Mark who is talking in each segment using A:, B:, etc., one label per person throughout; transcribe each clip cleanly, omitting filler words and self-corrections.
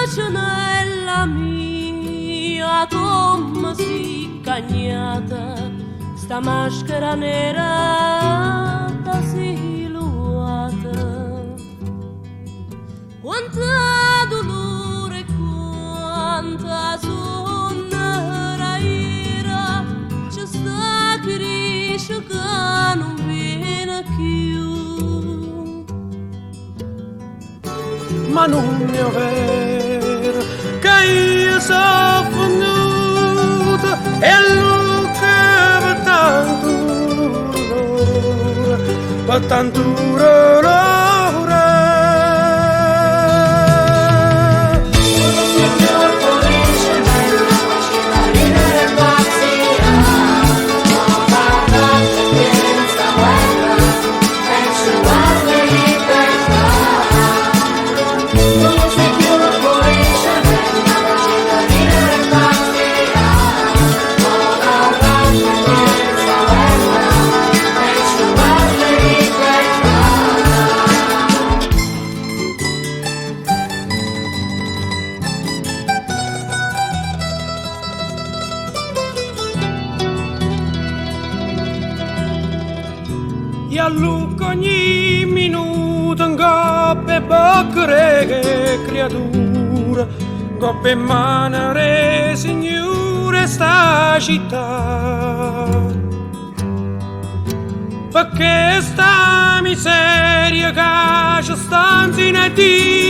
A: Ragianella mia, come si cagnata, sta maschera nera da siluata. Quanta dolore, quanta sonnera ira, c'è sta che riesce che non viene più.
B: Ma non è vero che io sono venuta e lui che per tanto dolore. E a Luca ogni minuto un coppe boccare creatura, coppe manare signore sta città. Perché sta miseria che ci stanza in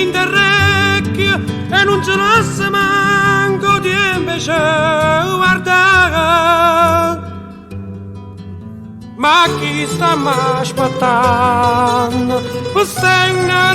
B: interrecchio e non ce l'ha manco di invece guardare. Ma chi sta aspettando? Questa è una